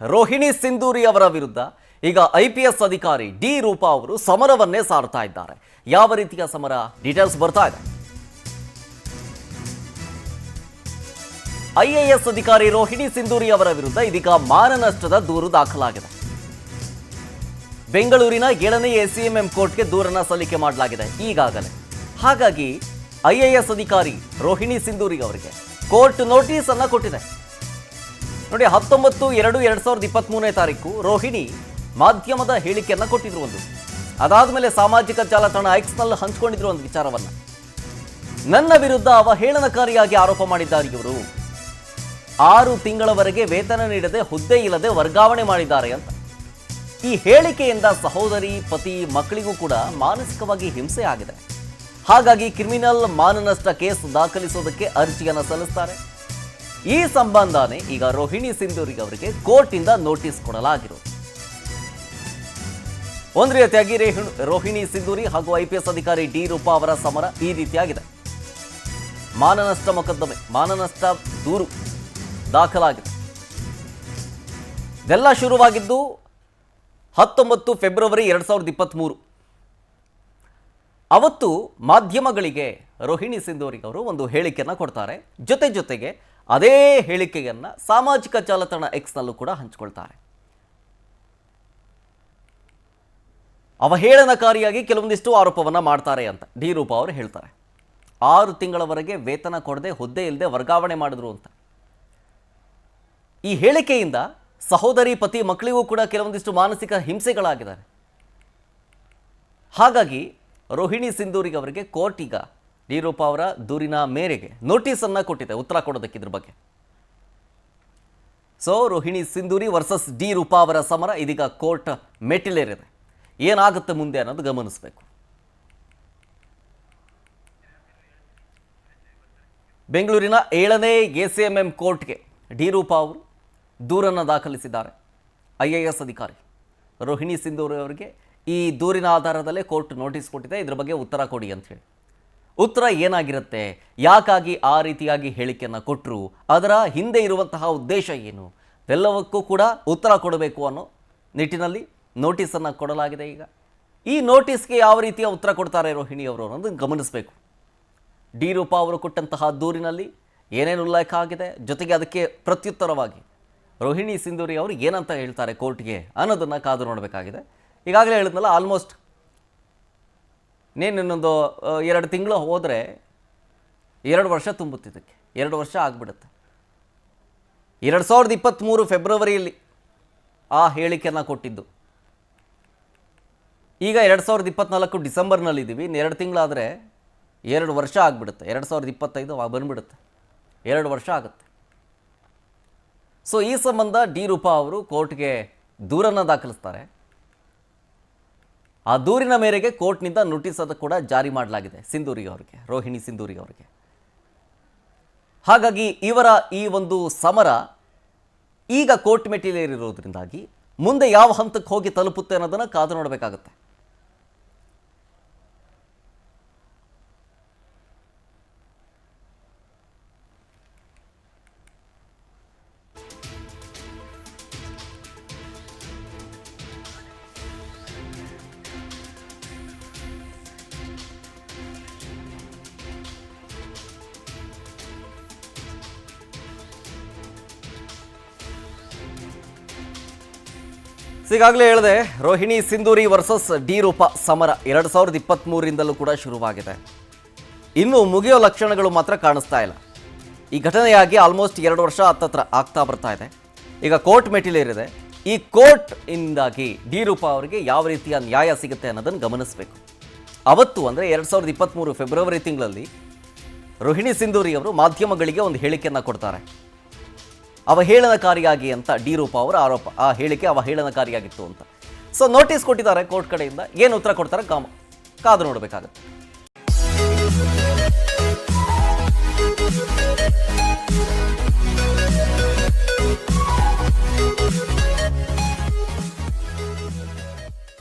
ರೋಹಿಣಿ ಸಿಂಧೂರಿ ಅವರ ವಿರುದ್ಧ ಈಗ IPS ಅಧಿಕಾರಿ ಡಿ ರೂಪಾ ಅವರು ಸಮರವನ್ನೇ ಸಾರ್ತಾ ಇದ್ದಾರೆ. ಯಾವ ರೀತಿಯ ಸಮರ ಡೀಟೇಲ್ಸ್ ಬರ್ತಾ ಇದೆ. IAS ಅಧಿಕಾರಿ ರೋಹಿಣಿ ಸಿಂಧೂರಿ ಅವರ ವಿರುದ್ಧ ಇದೀಗ ಮಾನನಷ್ಟದ ದೂರು ದಾಖಲಾಗಿದೆ. ಬೆಂಗಳೂರಿನ 7ನೇ ACMM ಕೋರ್ಟ್ಗೆ ದೂರನ್ನ ಸಲ್ಲಿಕೆ ಮಾಡಲಾಗಿದೆ ಈಗಾಗಲೇ. ಹಾಗಾಗಿ IAS ಅಧಿಕಾರಿ ರೋಹಿಣಿ ಸಿಂಧೂರಿ ಅವರಿಗೆ ಕೋರ್ಟ್ ನೋಟಿಸ್ ಅನ್ನ ಕೊಟ್ಟಿದೆ. ನೋಡಿ, 19/2/2023ನೇ ತಾರೀಕು ರೋಹಿಣಿ ಮಾಧ್ಯಮದ ಹೇಳಿಕೆಯನ್ನ ಕೊಟ್ಟಿದ್ರು ಒಂದು. ಅದಾದ್ಮೇಲೆ ಸಾಮಾಜಿಕ ಜಾಲತಾಣ X ನಲ್ಲಿ ಹಂಚಿಕೊಂಡಿದ್ರು ಒಂದು ವಿಚಾರವನ್ನ. ನನ್ನ ವಿರುದ್ಧ ಅವಹೇಳನಕಾರಿಯಾಗಿ ಆರೋಪ ಮಾಡಿದ್ದಾರೆ ಇವರು. 6 ತಿಂಗಳವರೆಗೆ ವೇತನ ನೀಡದೆ ಹುದ್ದೆ ಇಲ್ಲದೆ ವರ್ಗಾವಣೆ ಮಾಡಿದ್ದಾರೆ ಅಂತ. ಈ ಹೇಳಿಕೆಯಿಂದ ಸಹೋದರಿ, ಪತಿ, ಮಕ್ಕಳಿಗೂ ಕೂಡ ಮಾನಸಿಕವಾಗಿ ಹಿಂಸೆ ಆಗಿದೆ. ಹಾಗಾಗಿ ಕ್ರಿಮಿನಲ್ ಮಾನನಷ್ಟ ಕೇಸ್ ದಾಖಲಿಸೋದಕ್ಕೆ ಅರ್ಜಿಯನ್ನು ಸಲ್ಲಿಸ್ತಾರೆ. ಈ ಸಂಬಂಧನೇ ಈಗ ರೋಹಿಣಿ ಸಿಂಧೂರಿ ಅವರಿಗೆ ಕೋರ್ಟ್ ಇಂದ ನೋಟಿಸ್ ಕೊಡಲಾಗಿರೋದು. ಒಂದು ರೀತಿಯಾಗಿ ರೋಹಿಣಿ ಸಿಂಧೂರಿ ಹಾಗೂ IPS ಅಧಿಕಾರಿ ಡಿ ರೂಪಾ ಅವರ ಸಮರ ಈ ರೀತಿಯಾಗಿದೆ. ಮಾನನಷ್ಟ ಮೊಕದ್ದಮೆ, ಮಾನನಷ್ಟ ದೂರು ದಾಖಲಾಗಿದೆ. ಇದೆಲ್ಲ ಶುರುವಾಗಿದ್ದು 19 ಫೆಬ್ರವರಿ 2023. ಅವತ್ತು ಮಾಧ್ಯಮಗಳಿಗೆ ರೋಹಿಣಿ ಸಿಂಧೂರಿ ಅವರು ಒಂದು ಹೇಳಿಕೆಯನ್ನು ಕೊಡ್ತಾರೆ. ಜೊತೆಗೆ ಅದೇ ಹೇಳಿಕೆಯನ್ನು ಸಾಮಾಜಿಕ ಜಾಲತಾಣ X ನಲ್ಲೂ ಕೂಡ ಹಂಚಿಕೊಳ್ತಾರೆ. ಅವಹೇಳನಕಾರಿಯಾಗಿ ಕೆಲವೊಂದಿಷ್ಟು ಆರೋಪವನ್ನು ಮಾಡ್ತಾರೆ ಅಂತ ಡಿ ರೂಪಾ ಅವರು ಹೇಳ್ತಾರೆ. 6 ತಿಂಗಳವರೆಗೆ ವೇತನ ಕೊಡದೆ ಹುದ್ದೆ ಇಲ್ಲದೆ ವರ್ಗಾವಣೆ ಮಾಡಿದ್ರು ಅಂತ. ಈ ಹೇಳಿಕೆಯಿಂದ ಸಹೋದರಿ, ಪತಿ, ಮಕ್ಕಳಿಗೂ ಕೂಡ ಕೆಲವೊಂದಿಷ್ಟು ಮಾನಸಿಕ ಹಿಂಸೆಗಳಾಗಿದ್ದಾರೆ. ಹಾಗಾಗಿ ರೋಹಿಣಿ ಸಿಂಧೂರಿ ಅವರಿಗೆ ಕೋರ್ಟ್ ಈಗ ಡಿ ರೂಪಾ ಅವರ ದೂರಿನ ಮೇರೆಗೆ ನೋಟಿಸ್ ಅನ್ನ ಕೊಟ್ಟಿದೆ ಉತ್ತರ ಕೊಡೋದಕ್ಕೆ ಇದ್ರ ಬಗ್ಗೆ. So Rohini Sindhuri versus D Roopa ಅವರ ಸಮರ ಇದೀಗ ಕೋರ್ಟ್ ಮೆಟ್ಟಿಲೇರಿದೆ. ಏನಾಗುತ್ತೆ ಮುಂದೆ ಅನ್ನೋದು ಗಮನಿಸಬೇಕು. ಬೆಂಗಳೂರಿನ 7ನೇ ACMM ಕೋರ್ಟ್ಗೆ ಡಿ ರೂಪಾ ಅವರು ದೂರನ್ನು ದಾಖಲಿಸಿದ್ದಾರೆ. IAS ಅಧಿಕಾರಿ ರೋಹಿಣಿ ಸಿಂಧೂರಿ ಅವರಿಗೆ ಈ ದೂರಿನ ಆಧಾರದಲ್ಲೇ ಕೋರ್ಟ್ ನೋಟಿಸ್ ಕೊಟ್ಟಿದೆ. ಇದ್ರ ಬಗ್ಗೆ ಉತ್ತರ ಕೊಡಿ ಅಂತ ಹೇಳಿ. ಉತ್ತರ ಏನಾಗಿರುತ್ತೆ, ಯಾಕಾಗಿ ಆ ರೀತಿಯಾಗಿ ಹೇಳಿಕೆಯನ್ನು ಕೊಟ್ಟರು, ಅದರ ಹಿಂದೆ ಇರುವಂತಹ ಉದ್ದೇಶ ಏನು, ಎಲ್ಲವಕ್ಕೂ ಕೂಡ ಉತ್ತರ ಕೊಡಬೇಕು ಅನ್ನೋ ನಿಟ್ಟಿನಲ್ಲಿ ನೋಟಿಸನ್ನು ಕೊಡಲಾಗಿದೆ. ಈಗ ಈ ನೋಟಿಸ್ಗೆ ಯಾವ ರೀತಿಯ ಉತ್ತರ ಕೊಡ್ತಾರೆ ರೋಹಿಣಿ ಅವರು ಅನ್ನೋದನ್ನು ಗಮನಿಸಬೇಕು. ಡಿ ರೂಪಾ ಅವರು ಕೊಟ್ಟಂತಹ ದೂರಿನಲ್ಲಿ ಏನೇನು ಉಲ್ಲೇಖ ಆಗಿದೆ, ಜೊತೆಗೆ ಅದಕ್ಕೆ ಪ್ರತ್ಯುತ್ತರವಾಗಿ ರೋಹಿಣಿ ಸಿಂಧೂರಿ ಅವರು ಏನಂತ ಹೇಳ್ತಾರೆ ಕೋರ್ಟ್ಗೆ ಅನ್ನೋದನ್ನು ಕಾದು ನೋಡಬೇಕಾಗಿದೆ. ಈಗಾಗಲೇ ಹೇಳಿದ್ನಲ್ಲ, ಆಲ್ಮೋಸ್ಟ್ ಇನ್ನೊಂದು 2 ತಿಂಗಳು ಹೋದರೆ 2 ವರ್ಷ ತುಂಬುತ್ತಿದ್ದಕ್ಕೆ 2 ವರ್ಷ ಆಗಿಬಿಡುತ್ತೆ. 2023 ಫೆಬ್ರವರಿಯಲ್ಲಿ ಆ ಹೇಳಿಕೆಯನ್ನು ಕೊಟ್ಟಿದ್ದು. ಈಗ 2024 ಡಿಸೆಂಬರ್ನಲ್ಲಿದ್ದೀವಿ. 2 ತಿಂಗಳಾದರೆ 2 ವರ್ಷ ಆಗಿಬಿಡುತ್ತೆ. 2025 ಬಂದುಬಿಡುತ್ತೆ, 2 ವರ್ಷ ಆಗುತ್ತೆ. ಸೊ ಈ ಸಂಬಂಧ ಡಿ ರೂಪಾ ಅವರು ಕೋರ್ಟ್ಗೆ ದೂರನ್ನು ದಾಖಲಿಸ್ತಾರೆ. ಆ ದೂರಿನ ಮೇರೆಗೆ ಕೋರ್ಟ್ನಿಂದ ನೋಟಿಸ್ ಅದು ಕೂಡ ಜಾರಿ ಮಾಡಲಾಗಿದೆ ಸಿಂಧೂರಿ ಅವರಿಗೆ, ರೋಹಿಣಿ ಸಿಂಧೂರಿ ಅವರಿಗೆ. ಹಾಗಾಗಿ ಇವರ ಈ ಒಂದು ಸಮರ ಈಗ ಕೋರ್ಟ್ ಮೆಟ್ಟಿಲೇರಿರೋದ್ರಿಂದಾಗಿ ಮುಂದೆ ಯಾವ ಹಂತಕ್ಕೆ ಹೋಗಿ ತಲುಪುತ್ತೆ ಅನ್ನೋದನ್ನು ಕಾದು ನೋಡಬೇಕಾಗುತ್ತೆ. ಈಗಾಗಲೇ ಹೇಳಿದೆ, ರೋಹಿಣಿ ಸಿಂಧೂರಿ ವರ್ಸಸ್ ಡಿ ರೂಪಾ ಸಮರ 2023ರಿಂದಲೂ ಕೂಡ ಶುರುವಾಗಿದೆ. ಇನ್ನೂ ಮುಗಿಯೋ ಲಕ್ಷಣಗಳು ಮಾತ್ರ ಕಾಣಿಸ್ತಾ ಇಲ್ಲ. ಈ ಘಟನೆಯಾಗಿ ಆಲ್ಮೋಸ್ಟ್ 2 ವರ್ಷ ಹತ್ತತ್ರ ಆಗ್ತಾ ಬರ್ತಾ ಇದೆ. ಈಗ ಕೋರ್ಟ್ ಮೆಟ್ಟಿಲೇರಿದೆ. ಈ ಕೋರ್ಟ್ ಇಂದಾಗಿ ಡಿ ರೂಪಾ ಅವರಿಗೆ ಯಾವ ರೀತಿಯ ನ್ಯಾಯ ಸಿಗುತ್ತೆ ಅನ್ನೋದನ್ನು ಗಮನಿಸಬೇಕು. ಅವತ್ತು ಅಂದರೆ 2023 ಫೆಬ್ರವರಿ ತಿಂಗಳಲ್ಲಿ ರೋಹಿಣಿ ಸಿಂಧೂರಿ ಅವರು ಮಾಧ್ಯಮಗಳಿಗೆ ಒಂದು ಹೇಳಿಕೆಯನ್ನು ಕೊಡ್ತಾರೆ. ಅವಹೇಳನಕಾರಿಯಾಗಿ ಅಂತ ಡಿ ರೂಪಾ ಅವರ ಆರೋಪ. ಆ ಹೇಳಿಕೆ ಅವಹೇಳನಕಾರಿಯಾಗಿತ್ತು ಅಂತ. ಸೊ ನೋಟಿಸ್ ಕೊಟ್ಟಿದ್ದಾರೆ ಕೋರ್ಟ್ ಕಡೆಯಿಂದ. ಏನು ಉತ್ತರ ಕೊಡ್ತಾರೆ ಕಾದು ನೋಡಬೇಕಾಗುತ್ತೆ.